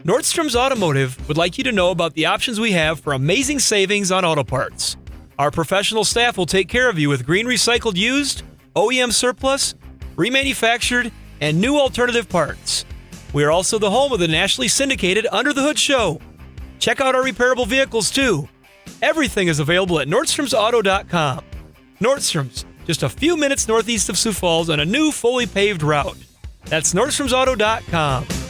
Nordstroms Automotive would like you to know about the options we have for amazing savings on auto parts. Our professional staff will take care of you with green recycled used, OEM surplus, remanufactured, and new alternative parts. We are also the home of the nationally syndicated Under the Hood Show. Check out our repairable vehicles too. Everything is available at NordstromsAuto.com. Nordstrom's, just a few minutes northeast of Sioux Falls on a new fully paved route. That's NordstroMsAuto.com.